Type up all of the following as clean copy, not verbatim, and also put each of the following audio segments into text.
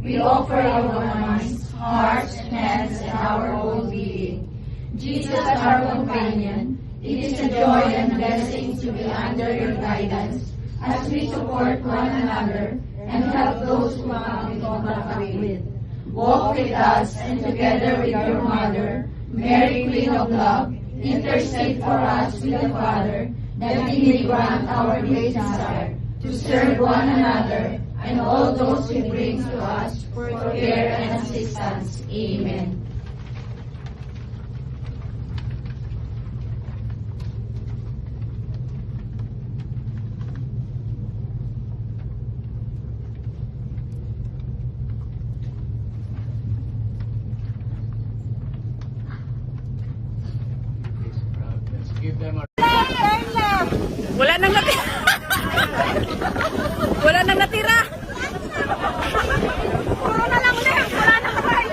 We offer our minds, hearts, and hands, and our whole being. Jesus, our companion, it is a joy and blessing to be under your guidance as we support one another and help those who come in contact with. Walk with us and together with your Mother, Mary, Queen of Love, intercede for us with the Father, that He may grant our great desire to serve one another and all those He brings to us for care and assistance. Amen. Wala nang natira. Wala nang natira. Puro na lang ulit. Wala nang buhay.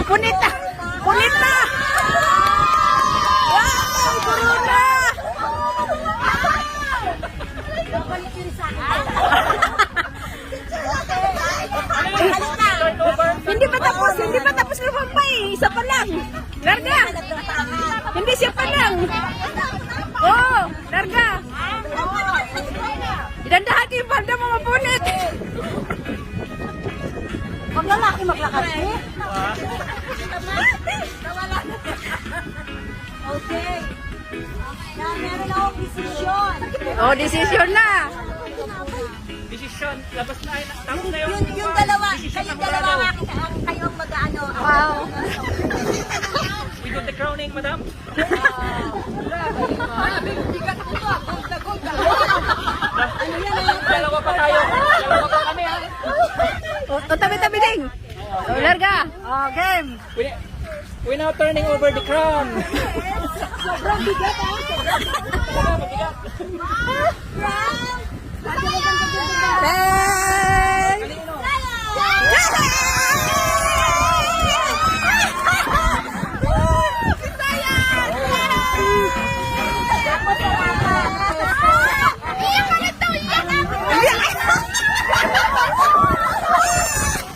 Punita! Punita! Wow! Corona! Hindi pa tapos! Hindi pa tapos lumampay! Isa pa lang! Larga! Hindi siya pa lang! Oh! Larga! Idandahan yung banda mo mapunit! Huwag lalaki maglakas eh! Okay. Na meron akong desisyon. Oh, decision na! Desisyon, labas na tapos na yun. Yung dalawa, kayong dalawa kayong mag-ano. Wow! We do the crowning, madam. Dalawa pa tayo. Dalawa pa kami, ha? O, tabi-tabi ding! O, larga! O, game! We now turning over the crown. Sobrang bigat ah. Mabigat. Brown! Ten!